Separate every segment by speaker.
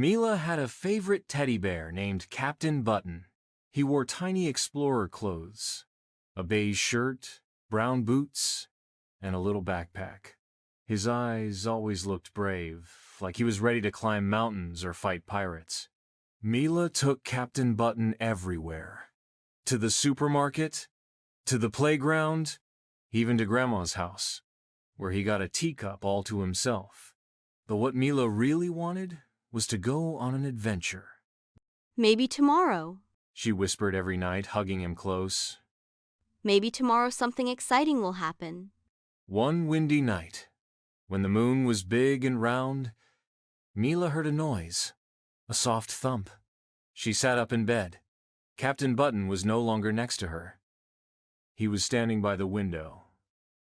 Speaker 1: Mila had a favorite teddy bear named Captain Button. He wore tiny explorer clothes, a beige shirt, brown boots, and a little backpack. His eyes always looked brave, like he was ready to climb mountains or fight pirates. Mila took Captain Button everywhere. To the supermarket, to the playground, even to Grandma's house, where he got a teacup all to himself. But what Mila really wanted was to go on an adventure.
Speaker 2: Maybe tomorrow.
Speaker 1: She whispered every night, hugging him close.
Speaker 2: Maybe tomorrow something exciting will happen.
Speaker 1: One windy night, when the moon was big and round, Mila heard a noise, a soft thump. She sat up in bed. Captain Button was no longer next to her. He was standing by the window.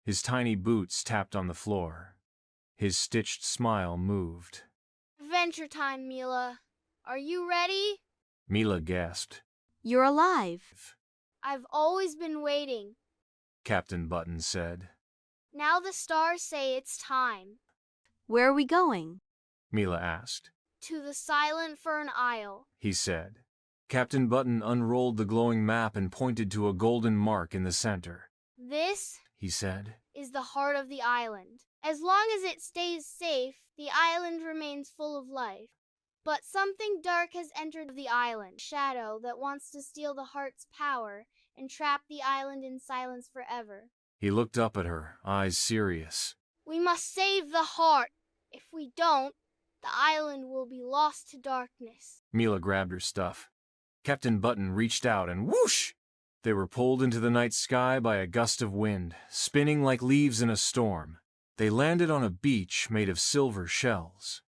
Speaker 1: His tiny boots tapped on the floor. His stitched smile moved.
Speaker 3: Adventure time, Mila. Are you ready?
Speaker 1: Mila gasped.
Speaker 2: You're alive.
Speaker 3: I've always been waiting.
Speaker 1: Captain Button said.
Speaker 3: Now the stars say it's time.
Speaker 2: Where are we going?
Speaker 1: Mila asked.
Speaker 3: To the Silent Fern Isle,
Speaker 1: he said. Captain Button unrolled the glowing map and pointed to a golden mark in the center.
Speaker 3: This,
Speaker 1: he said,
Speaker 3: is the heart of the island. As long as it stays safe, the island remains full of life. But something dark has entered the island, a shadow that wants to steal the heart's power and trap the island in silence forever.
Speaker 1: He looked up at her, eyes serious.
Speaker 3: We must save the heart. If we don't, the island will be lost to darkness.
Speaker 1: Mila grabbed her stuff. Captain Button reached out and whoosh! They were pulled into the night sky by a gust of wind, spinning like leaves in a storm. They landed on a beach made of silver shells.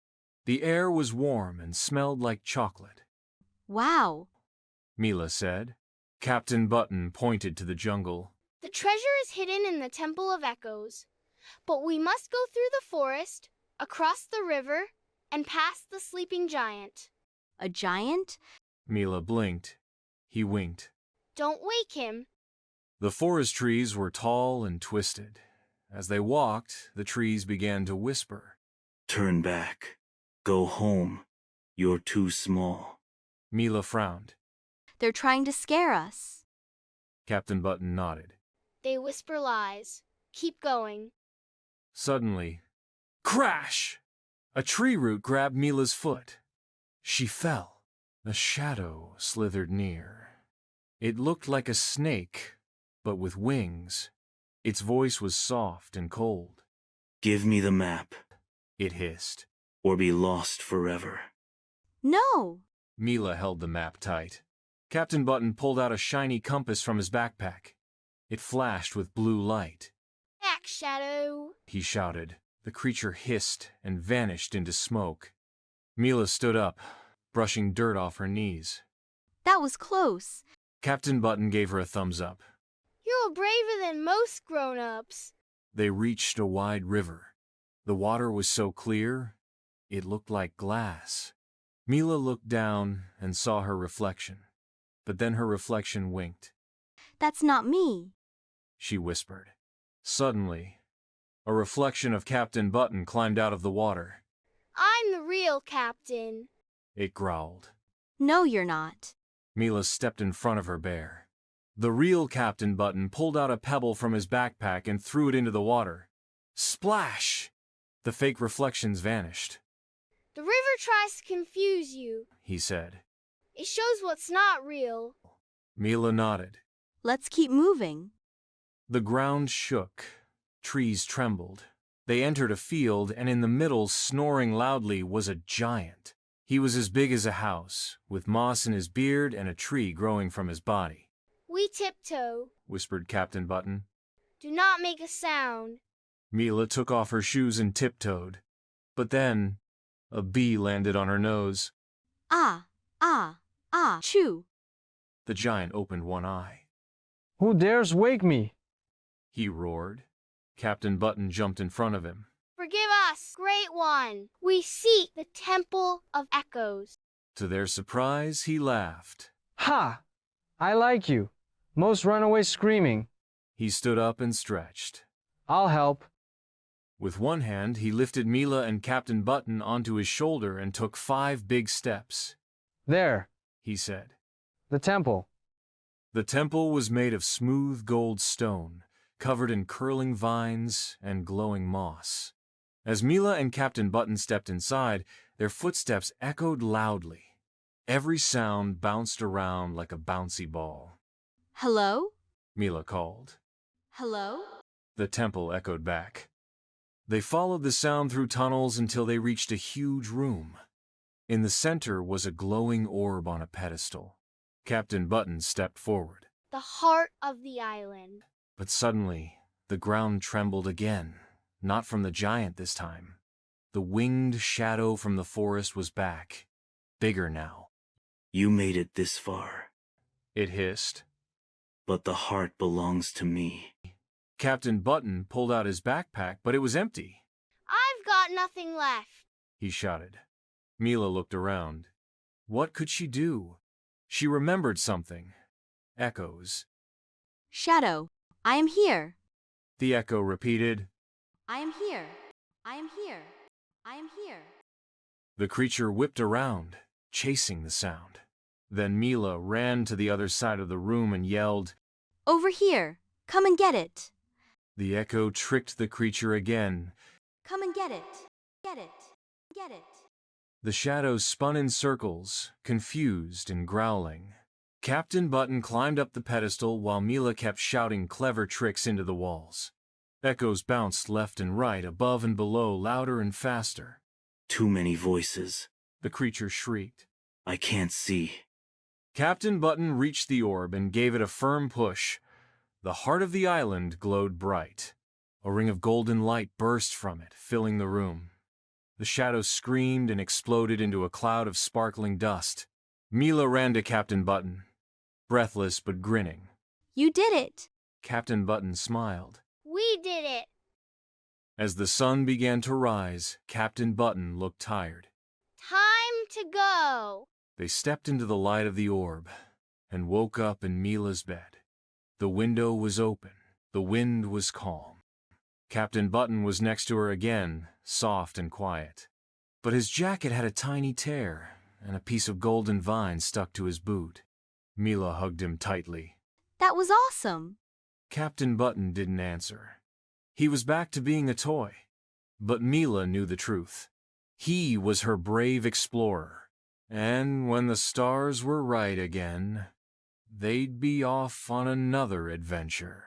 Speaker 1: The air was warm and smelled like chocolate.
Speaker 2: Wow,
Speaker 1: Mila said. Captain Button pointed to the jungle.
Speaker 3: The treasure is hidden in the Temple of Echoes, but we must go through the forest, across the river, and past the sleeping giant.
Speaker 2: a giant?
Speaker 1: Mila blinked. He winked.
Speaker 3: Don't wake him.
Speaker 1: The forest trees were tall and twisted. As they walked, the trees began to whisper.
Speaker 4: Turn back. Go home. You're too small.
Speaker 1: Mila frowned.
Speaker 2: They're trying to scare us.
Speaker 1: Captain Button nodded.
Speaker 3: They whisper lies. Keep going.
Speaker 1: Suddenly, crash! A tree root grabbed Mila's foot. She fell. A shadow slithered near. It looked like a snake, but with wings. Its voice was soft and cold.
Speaker 4: Give me the map,
Speaker 1: It hissed.
Speaker 4: or be lost forever.
Speaker 2: No!
Speaker 1: Mila held the map tight. Captain Button pulled out a shiny compass from his backpack. It flashed with blue light.
Speaker 3: Back, Shadow.
Speaker 1: He shouted. The creature hissed and vanished into smoke. Mila stood up, brushing dirt off her knees.
Speaker 2: That was close.
Speaker 1: Captain Button gave her a thumbs up.
Speaker 3: You're braver than most grown-ups.
Speaker 1: They reached a wide river. The water was so clear, it looked like glass. Mila looked down and saw her reflection. But then her reflection winked.
Speaker 2: That's not me.
Speaker 1: She whispered. Suddenly, a reflection of Captain Button climbed out of the water.
Speaker 3: I'm the real captain.
Speaker 1: It growled.
Speaker 2: No, you're not.
Speaker 1: Mila stepped in front of her bear. The real Captain Button pulled out a pebble from his backpack and threw it into the water. Splash! The fake reflections vanished.
Speaker 3: The river tries to confuse you.
Speaker 1: He said.
Speaker 3: It shows what's not real.
Speaker 1: Mila nodded.
Speaker 2: Let's keep moving.
Speaker 1: The ground shook. Trees trembled. They entered a field, and in the middle, snoring loudly, was a giant. He was as big as a house, with moss in his beard and a tree growing from his body.
Speaker 3: We tiptoe.
Speaker 1: Whispered Captain Button.
Speaker 3: Do not make a sound.
Speaker 1: Mila took off her shoes and tiptoed. But then, a bee landed on her nose.
Speaker 2: Ah, chew.
Speaker 1: The giant opened one eye.
Speaker 5: Who dares wake me?
Speaker 1: He roared. Captain Button jumped in front of him.
Speaker 3: Forgive us, Great One. We seek the Temple of Echoes.
Speaker 1: To their surprise, he laughed.
Speaker 5: Ha! I like you. Most run away screaming.
Speaker 1: He stood up and stretched.
Speaker 5: I'll help.
Speaker 1: With one hand, he lifted Mila and Captain Button onto his shoulder and took 5 big steps.
Speaker 5: There,
Speaker 1: He said.
Speaker 5: the temple.
Speaker 1: The temple was made of smooth gold stone, covered in curling vines and glowing moss. As Mila and Captain Button stepped inside, their footsteps echoed loudly. Every sound bounced around like a bouncy ball.
Speaker 2: Hello?
Speaker 1: Mila called.
Speaker 2: Hello?
Speaker 1: The temple echoed back. They followed the sound through tunnels until they reached a huge room. In the center was a glowing orb on a pedestal. Captain Button stepped forward.
Speaker 3: The heart of the island.
Speaker 1: But suddenly, the ground trembled again, not from the giant this time. The winged shadow from the forest was back, bigger now.
Speaker 4: You made it this far,
Speaker 1: It hissed.
Speaker 4: but the heart belongs to me.
Speaker 1: Captain Button pulled out his backpack, but it was empty.
Speaker 3: I've got nothing left.
Speaker 1: He shouted. Mila looked around. What could she do? She remembered something. Echoes.
Speaker 2: Shadow, I am here.
Speaker 1: The echo repeated.
Speaker 2: I am here. I am here. I am here.
Speaker 1: The creature whipped around, chasing the sound. Then Mila ran to the other side of the room and yelled.
Speaker 2: Over here. Come and get it.
Speaker 1: The echo tricked the creature again.
Speaker 2: Come and get it. Get it. Get it.
Speaker 1: The shadows spun in circles, confused and growling. Captain Button climbed up the pedestal while Mila kept shouting clever tricks into the walls. Echoes bounced left and right, above and below, louder and faster.
Speaker 4: Too many voices.
Speaker 1: The creature shrieked.
Speaker 4: I can't see.
Speaker 1: Captain Button reached the orb and gave it a firm push. The heart of the island glowed bright. A ring of golden light burst from it, filling the room. The shadow screamed and exploded into a cloud of sparkling dust. Mila ran to Captain Button, breathless but grinning.
Speaker 2: You did it.
Speaker 1: Captain Button smiled.
Speaker 3: We did it.
Speaker 1: As the sun began to rise, Captain Button looked tired.
Speaker 3: Time to go.
Speaker 1: They stepped into the light of the orb and woke up in Mila's bed. The window was open. The wind was calm. Captain Button was next to her again, soft and quiet. But his jacket had a tiny tear, and a piece of golden vine stuck to his boot. Mila hugged him tightly.
Speaker 2: That was awesome.
Speaker 1: Captain Button didn't answer. He was back to being a toy. But Mila knew the truth. He was her brave explorer. And when the stars were right again, they'd be off on another adventure.